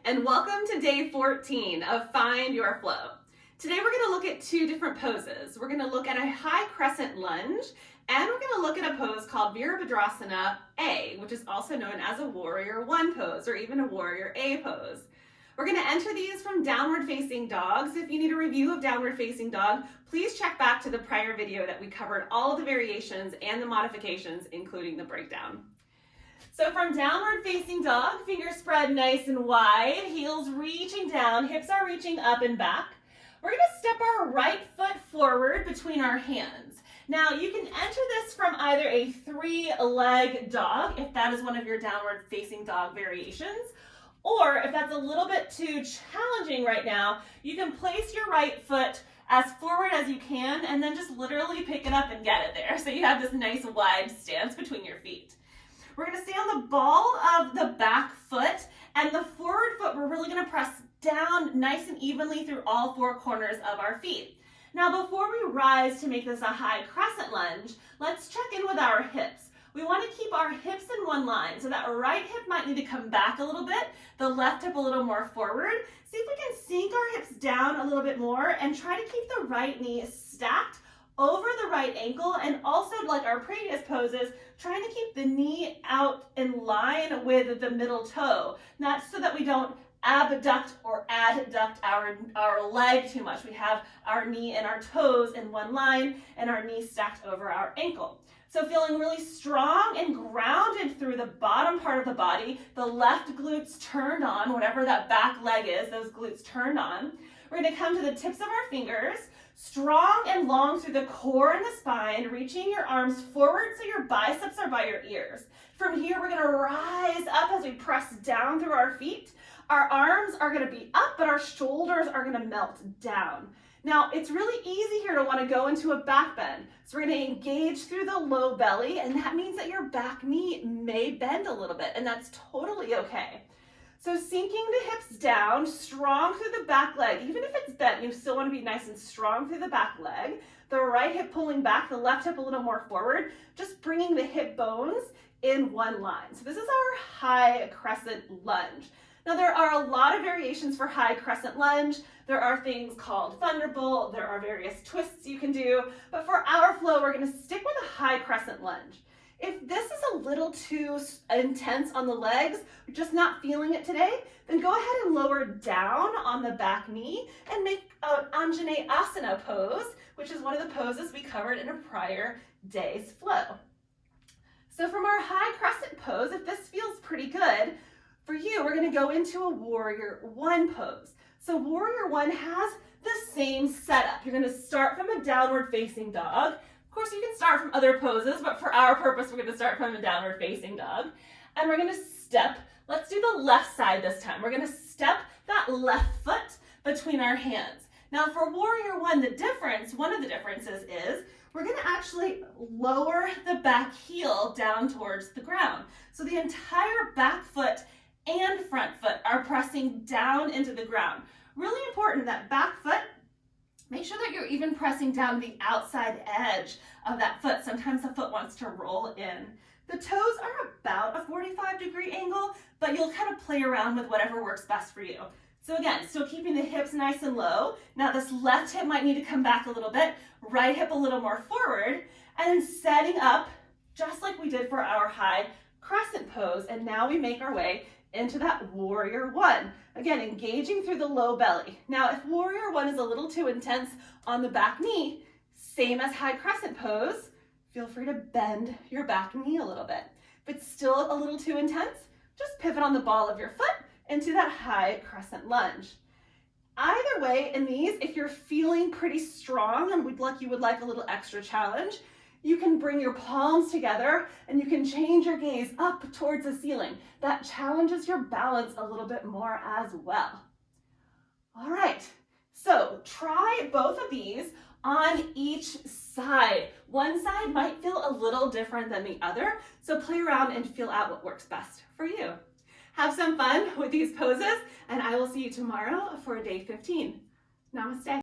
and welcome to day 14 of Find Your Flow. Today we're going to look at two different poses. We're going to look at a high crescent lunge, and we're going to look at a pose called Virabhadrasana A, which is also known as a warrior one pose or even a warrior A pose. We're going to enter these from downward facing dogs. If you need a review of downward facing dog, please check back to the prior video that we covered all the variations and the modifications, including the breakdown. So from downward facing dog, fingers spread nice and wide, heels reaching down, hips are reaching up and back. We're going to step our right foot forward between our hands. Now you can enter this from either a 3-leg dog, if that is one of your downward facing dog variations, or if that's a little bit too challenging right now, you can place your right foot as forward as you can and then just literally pick it up and get it there. So you have this nice wide stance between your feet. We're going to stay on the ball of the back foot, and the forward foot we're really going to press down nice and evenly through all four corners of our feet. Now before we rise to make this a high crescent lunge, let's check in with our hips. We want to keep our hips in one line, so that right hip might need to come back a little bit, the left hip a little more forward. See if we can sink our hips down a little bit more and try to keep the right knee stacked over the right ankle, and also, like our previous poses, trying to keep the knee out in line with the middle toe. Not so that we don't abduct or adduct our leg too much. We have our knee and our toes in one line and our knee stacked over our ankle. So feeling really strong and grounded through the bottom part of the body, the left glutes turned on, whatever that back leg is, those glutes turned on. We're going to come to the tips of our fingers, strong and long through the core and the spine, reaching your arms forward so your biceps are by your ears. From here, we're going to rise up as we press down through our feet. Our arms are going to be up, but our shoulders are going to melt down. Now, it's really easy here to want to go into a back bend. So we're going to engage through the low belly, and that means that your back knee may bend a little bit, and that's totally okay. So sinking the hips down, strong through the back leg. Even if it's bent, you still want to be nice and strong through the back leg. The right hip pulling back, the left hip a little more forward, just bringing the hip bones in one line. So this is our high crescent lunge. Now there are a lot of variations for high crescent lunge. There are things called thunderbolt, there are various twists you can do, but for our flow, we're going to stick with a high crescent lunge. If this is a little too intense on the legs, we're just not feeling it today, then go ahead and lower down on the back knee and make an Anjaneyasana pose, which is one of the poses we covered in a prior day's flow. So from our high crescent pose, if this feels pretty good, for you, we're going to go into a warrior one pose. So warrior one has the same setup. You're going to start from a downward facing dog. Of course, you can start from other poses, but for our purpose, we're going to start from a downward facing dog. And we're going to step. Let's do the left side this time. We're going to step that left foot between our hands. Now for warrior one, one of the differences is we're going to actually lower the back heel down towards the ground. So the entire back foot and front foot are pressing down into the ground. Really important that back foot, make sure that you're even pressing down the outside edge of that foot. Sometimes the foot wants to roll in. The toes are about a 45-degree angle, but you'll kind of play around with whatever works best for you. So again, still keeping the hips nice and low. Now this left hip might need to come back a little bit, right hip a little more forward, and setting up just like we did for our high crescent pose. And now we make our way into that warrior one. Again, engaging through the low belly. Now, if warrior one is a little too intense on the back knee, same as high crescent pose, feel free to bend your back knee a little bit. If it's still a little too intense, just pivot on the ball of your foot into that high crescent lunge. Either way, in these, if you're feeling pretty strong and you would like a little extra challenge, you can bring your palms together and you can change your gaze up towards the ceiling. That challenges your balance a little bit more as well. All right, so try both of these on each side. One side might feel a little different than the other, so play around and feel out what works best for you. Have some fun with these poses, and I will see you tomorrow for day 15. Namaste.